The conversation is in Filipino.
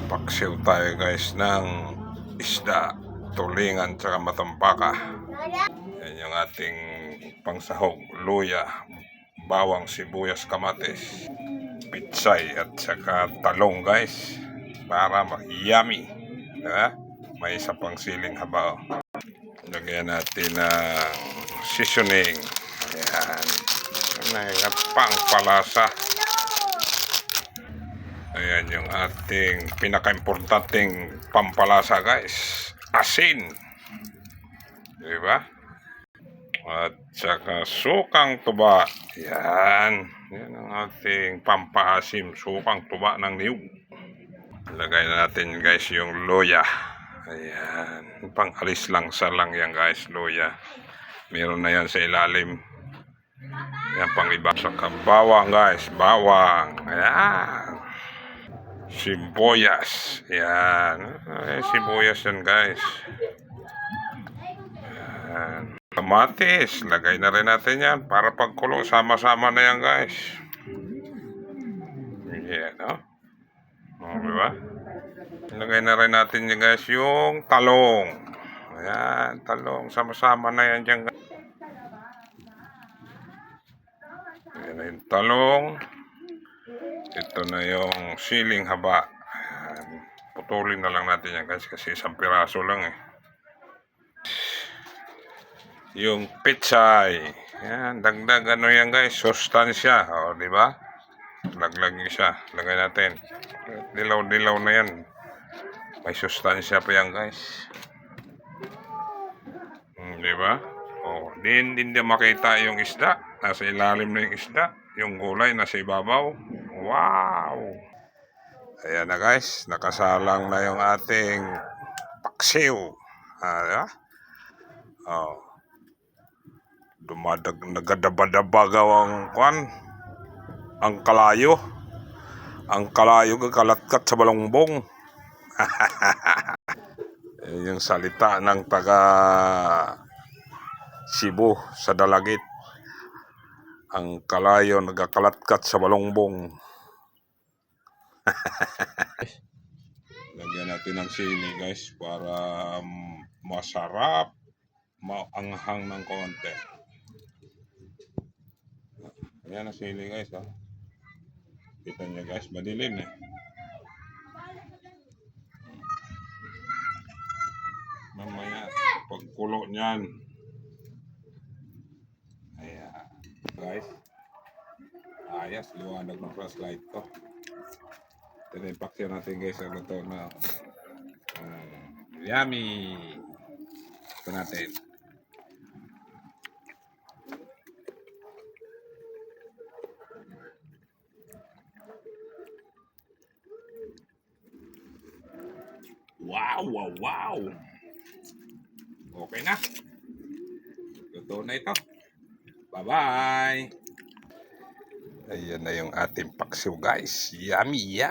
Paksiw tayo guys ng isda, tulingan tsaka matampaka. Yan yung ating pangsahog, luya, bawang, sibuyas, kamatis, pitsay at saka talong guys, para yummy. Diba? May isa pang siling haba. Lagyan natin ng seasoning. Ayan, pangpalasa. Ayan yung ating pinaka-importanting pampalasa guys, asin, diba? At saka sukang tuba. Yan ang ating pampaasim, sukang tuba ng niyog. Lagay na natin guys yung luya. Ayan, pang-alis lang sa lang yan guys, luya. Meron na yan sa ilalim. Yan pang iba. Saka bawang guys, bawang. Ayan, sibuyas. Yan. Sibuyas yan guys. Yan. Kamatis. Lagay na rin natin yan. Para pagkulo, sama-sama na yan guys. Yan, no? Diba? Lagay na rin natin yan guys yung talong. Ayan, talong. Sama-sama na yan dyan guys. Yan na yung talong. Ito na yung siling haba. Ayan. Putulin na lang natin yan guys kasi isang piraso lang eh. Yung pitsay. Ayan, dagdag ano yan guys, sustansya. O, diba? Laglag niyo siya. Lagay natin. Dilaw-dilaw na yan. May sustansya pa yan guys. Diba? O, hindi makita yung isda. Nasa ilalim na yung isda. Yung gulay nasa ibabaw. Wow! Ayan na guys, nakasalang na yung ating paksiw. Diba? Oh. Nagadabadabagaw ang kalayo. Ang kalayo kakalatkat sa balongbong. Yung salita ng taga Cebu sa Dalagit. Ang kalayo nagkakalatkat sa balongbong. Lagyan natin ng sili guys para masarap, maanghang ng konti. Ayan ang sili guys, ha. Kita nyo guys, madilim eh. Mamaya pagkulo nyan, ayan guys, ayos, liwanag ng flashlight ko. Ito yung paksiw natin guys, ang ito na yummy. Ito natin. Wow. Okay na. Luto na ito. Bye-bye. Ayan na yung ating paksiw guys. Yummy.